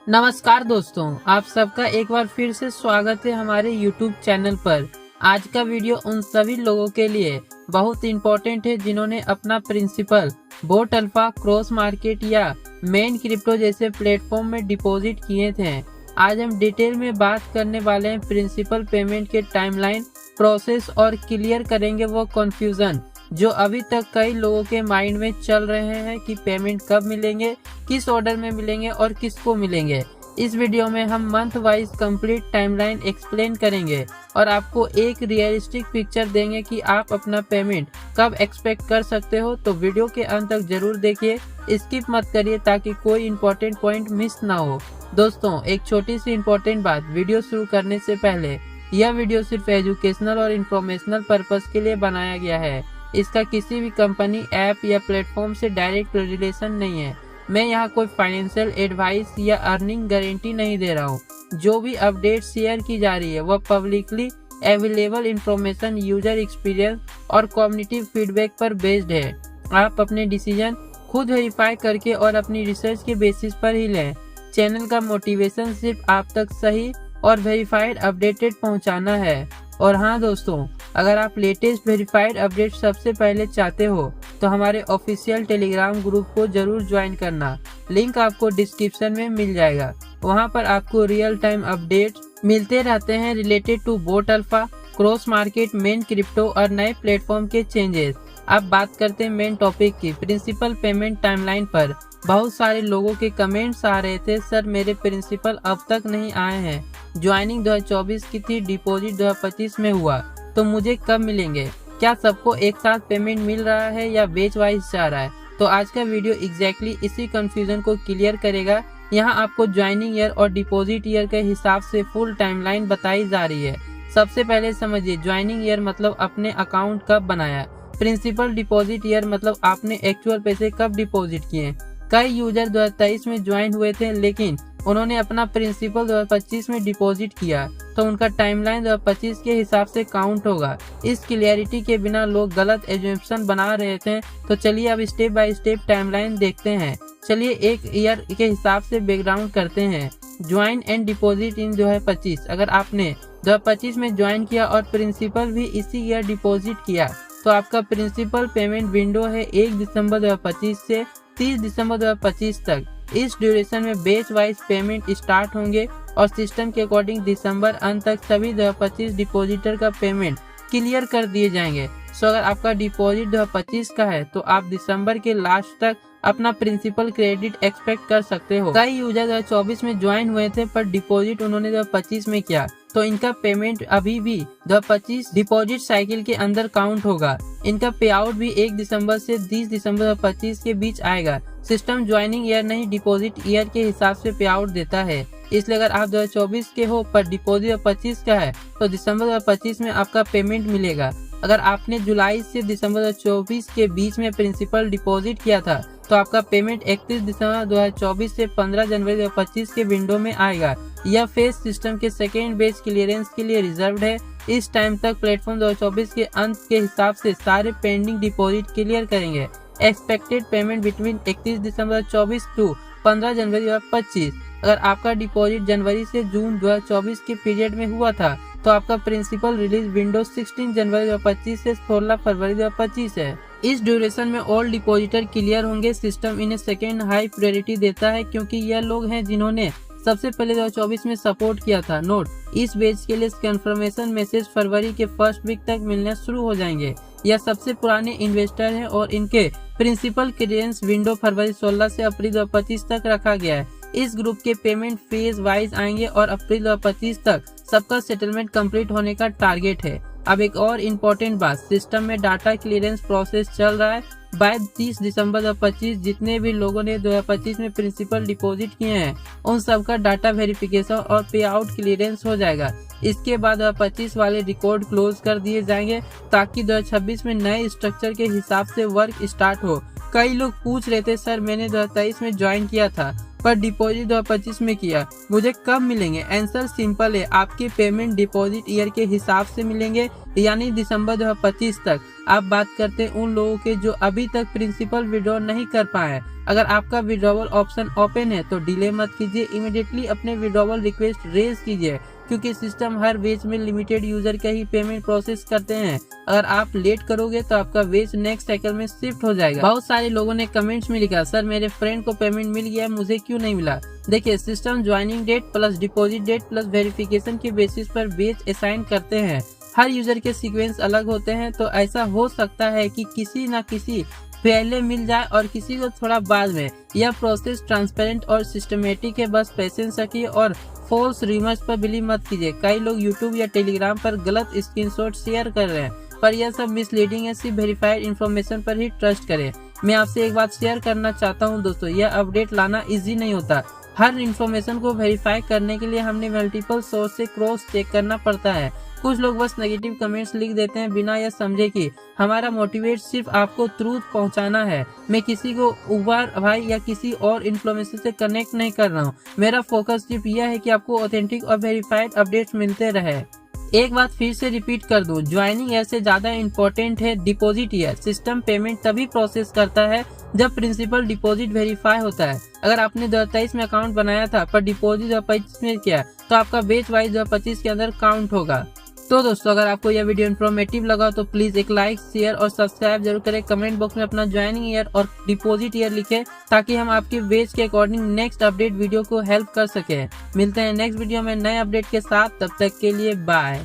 नमस्कार दोस्तों, आप सबका एक बार फिर से स्वागत है हमारे YouTube चैनल पर। आज का वीडियो उन सभी लोगों के लिए बहुत इम्पोर्टेंट है जिन्होंने अपना principal Bot Alpha, Cross Market या मेन क्रिप्टो जैसे प्लेटफॉर्म में डिपॉजिट किए थे। आज हम डिटेल में बात करने वाले हैं प्रिंसिपल पेमेंट के टाइमलाइन, प्रोसेस और क्लियर करेंगे वो कंफ्यूजन जो अभी तक कई लोगों के माइंड में चल रहे हैं कि पेमेंट कब मिलेंगे, किस ऑर्डर में मिलेंगे और किसको मिलेंगे। इस वीडियो में हम month wise complete timeline explain करेंगे और आपको एक रियलिस्टिक पिक्चर देंगे कि आप अपना पेमेंट कब एक्सपेक्ट कर सकते हो। तो वीडियो के अंत तक जरूर देखिए, स्किप मत करिए ताकि कोई इम्पोर्टेंट पॉइंट मिस ना हो। दोस्तों, एक छोटी सी इम्पोर्टेंट बात, वीडियो शुरू करने से पहले यह वीडियो सिर्फ एजुकेशनल और इन्फॉर्मेशनल पर्पज के लिए बनाया गया है। इसका किसी भी कंपनी, ऐप या प्लेटफॉर्म से डायरेक्ट रिलेशन नहीं है। मैं यहाँ कोई फाइनेंशियल एडवाइस या अर्निंग गारंटी नहीं दे रहा हूँ। जो भी अपडेट शेयर की जा रही है वह publicly available information, user experience और कम्युनिटी फीडबैक पर बेस्ड है। आप अपने डिसीजन खुद वेरीफाई करके और अपनी रिसर्च के बेसिस पर ही लें। चैनल का मोटिवेशन सिर्फ आप तक सही और वेरीफाइड अपडेटेड पहुँचाना है। और हाँ दोस्तों, अगर आप लेटेस्ट वेरीफाइड अपडेट सबसे पहले चाहते हो तो हमारे ऑफिशियल टेलीग्राम ग्रुप को जरूर ज्वाइन करना। लिंक आपको डिस्क्रिप्शन में मिल जाएगा। वहां पर आपको रियल टाइम अपडेट मिलते रहते हैं related to Bot Alpha, Cross Market, Main Crypto और नए प्लेटफॉर्म के चेंजेस। अब बात करते हैं मेन टॉपिक की, प्रिंसिपल पेमेंट टाइमलाइन पर। बहुत सारे लोगों के कमेंट्स आ रहे थे, सर मेरे प्रिंसिपल अब तक नहीं आए हैं, ज्वाइनिंग 2024 की थी, डिपॉजिट 2025 में हुआ, तो मुझे कब मिलेंगे? क्या सबको एक साथ पेमेंट मिल रहा है या बेच वाइज जा रहा है? तो आज का वीडियो एग्जैक्टली इसी कंफ्यूजन को क्लियर करेगा। यहाँ आपको ज्वाइनिंग ईयर और डिपॉजिट ईयर के हिसाब से फुल टाइमलाइन बताई जा रही है। सबसे पहले समझिए, ज्वाइनिंग ईयर मतलब आपने अकाउंट कब बनाया, प्रिंसिपल डिपॉजिट ईयर मतलब आपने एक्चुअल पैसे कब डिपॉजिट किए। कई यूजर 2023 में ज्वाइन हुए थे लेकिन उन्होंने अपना प्रिंसिपल 2025 में डिपॉजिट किया, तो उनका टाइमलाइन 2025 के हिसाब से काउंट होगा। इस क्लियरिटी के बिना लोग गलत एजम्पशन बना रहे थे। तो चलिए अब स्टेप बाय स्टेप टाइमलाइन देखते हैं। चलिए एक ईयर के हिसाब से बैकग्राउंड करते हैं। ज्वाइन एंड डिपॉजिट इन 2025, अगर आपने 2025 में ज्वाइन किया और प्रिंसिपल भी इसी ईयर डिपॉजिट किया तो आपका प्रिंसिपल पेमेंट विंडो है 1 दिसंबर 2025 से 30 दिसंबर 2025 तक। इस ड्यूरेशन में बैच वाइज पेमेंट स्टार्ट होंगे और सिस्टम के अकॉर्डिंग दिसंबर अंत तक सभी 2025 डिपॉजिटर का पेमेंट क्लियर कर दिए जाएंगे। सो अगर आपका डिपॉजिट 2025 का है तो आप दिसंबर के लास्ट तक अपना प्रिंसिपल क्रेडिट एक्सपेक्ट कर सकते हो। कई यूजर 2024 में ज्वाइन हुए थे पर डिपॉजिट उन्होंने 2025 में किया, तो इनका पेमेंट अभी भी 2025 डिपॉजिट साइकिल के अंदर काउंट होगा। इनका पे आउट भी 1 दिसंबर से 30 दिसंबर 2025 के बीच आएगा। सिस्टम ज्वाइनिंग ईयर नहीं डिपॉजिट ईयर के हिसाब से पे आउट देता है, इसलिए अगर आप 2024 के हो पर डिपॉजिट 2025 का है तो दिसंबर 2025 में आपका पेमेंट मिलेगा। अगर आपने जुलाई से दिसंबर 2024 के बीच में प्रिंसिपल डिपॉजिट किया था तो आपका पेमेंट 31 दिसंबर 2024 से 15 जनवरी 2025 के विंडो में आएगा। यह फेज सिस्टम के सेकेंड बेच क्लियरेंस के लिए रिजर्व्ड है। इस टाइम तक प्लेटफॉर्म 2024 के अंत के हिसाब से सारे पेंडिंग डिपॉजिट क्लियर करेंगे। Expected payment between 31 December 2024 to 15 January 2025। अगर आपका डिपॉजिट जनवरी से जून 2024 के पीरियड में हुआ था तो आपका प्रिंसिपल रिलीज विंडो 16 जनवरी 2025 से 16 फरवरी 2025 है। इस ड्यूरेशन में ऑल डिपॉजिटर क्लियर होंगे। सिस्टम इन्हें सेकेंड हाई प्रायोरिटी देता है क्योंकि यह लोग हैं जिन्होंने सबसे पहले 2024 में सपोर्ट किया था। नोट, इस बेच के लिए कंफर्मेशन मैसेज फरवरी के फर्स्ट वीक तक मिलने शुरू हो जाएंगे। यह सबसे पुराने इन्वेस्टर हैं और इनके प्रिंसिपल क्लियरेंस विंडो फरवरी 16 से अप्रैल 2025 तक रखा गया है। इस ग्रुप के पेमेंट फेज वाइज आएंगे और अप्रैल 2025 तक सबका सेटलमेंट कंप्लीट होने का टारगेट है। अब एक और इम्पोर्टेंट बात, सिस्टम में डाटा क्लियरेंस प्रोसेस चल रहा है। बाय 30 दिसंबर 2025 जितने भी लोगों ने 2025 में प्रिंसिपल डिपॉजिट किए हैं उन सबका डाटा वेरिफिकेशन और पे आउट क्लियरेंस हो जाएगा। इसके बाद 2025 वाले रिकॉर्ड क्लोज कर दिए जाएंगे ताकि 2026 में नए स्ट्रक्चर के हिसाब से वर्क स्टार्ट हो। कई लोग पूछ रहे थे, सर मैंने 2023 में ज्वाइन किया था पर डिपॉजिट 2025 में किया, मुझे कब मिलेंगे? आंसर सिंपल है, आपके पेमेंट डिपॉजिट ईयर के हिसाब से मिलेंगे। यानी दिसंबर 2025 तक। आप बात करते हैं उन लोगों के जो अभी तक प्रिंसिपल विड्रॉ नहीं कर पाए। अगर आपका विड्रॉवल ऑप्शन ओपन है तो डिले मत कीजिए, इमीडिएटली अपने विड्रॉवल रिक्वेस्ट रेज कीजिए, क्योंकि सिस्टम हर वेज में लिमिटेड यूजर का ही पेमेंट प्रोसेस करते हैं। अगर आप लेट करोगे तो आपका वेज नेक्स्ट साइकिल में शिफ्ट हो जाएगा। बहुत सारे लोगों ने कमेंट्स में लिखा, सर मेरे फ्रेंड को पेमेंट मिल गया, मुझे क्यों नहीं मिला। देखिए, system joining date plus deposit date plus verification के बेसिस पर वेज असाइन करते हैं। हर यूजर के सीक्वेंस अलग होते हैं, तो ऐसा हो सकता है कि किसी न किसी पहले मिल जाए और किसी को थोड़ा बाद में। यह प्रोसेस ट्रांसपेरेंट और सिस्टमेटिक है, बस पेशेंस रखिए और फॉल्स रिमर्स पर बिलीव मत कीजिए। कई लोग यूट्यूब या टेलीग्राम पर गलत स्क्रीनशॉट शेयर कर रहे हैं, पर यह सब मिसलीडिंग है। सिर्फ वेरीफाइड इन्फॉर्मेशन पर ही ट्रस्ट करें। मैं आपसे एक बात शेयर करना चाहता हूं दोस्तों, यह अपडेट लाना इजी नहीं होता। हर इन्फॉर्मेशन को वेरीफाई करने के लिए हमने मल्टीपल सोर्स से क्रॉस चेक करना पड़ता है। कुछ लोग बस नेगेटिव कमेंट्स लिख देते हैं बिना यह समझे कि हमारा मोटिवेट सिर्फ आपको ट्रूथ पहुंचाना है। मैं किसी को उबर भाई या किसी और इन्फ्लुएंसर से कनेक्ट नहीं कर रहा हूं। मेरा फोकस सिर्फ यह है कि आपको ऑथेंटिक और वेरीफाइड अपडेट्स मिलते रहे। एक बात फिर से रिपीट कर दूं, ज्वाइनिग ईयर से ज्यादा इम्पोर्टेंट है डिपॉजिट ईयर। सिस्टम पेमेंट तभी प्रोसेस करता है जब प्रिंसिपल डिपॉजिट वेरीफाई होता है। अगर आपने 2023 में अकाउंट बनाया था पर डिपॉजिट 2025 में किया, तो आपका बेच वाइज 2025 के अंदर काउंट होगा। तो दोस्तों, अगर आपको यह वीडियो इन्फॉर्मेटिव लगा तो प्लीज एक लाइक, शेयर और सब्सक्राइब जरूर करें। कमेंट बॉक्स में अपना ज्वाइनिंग ईयर और डिपॉजिट ईयर लिखें, ताकि हम आपके वेज के अकॉर्डिंग नेक्स्ट अपडेट वीडियो को हेल्प कर सके। मिलते हैं नेक्स्ट वीडियो में नए अपडेट के साथ, तब तक के लिए बाय।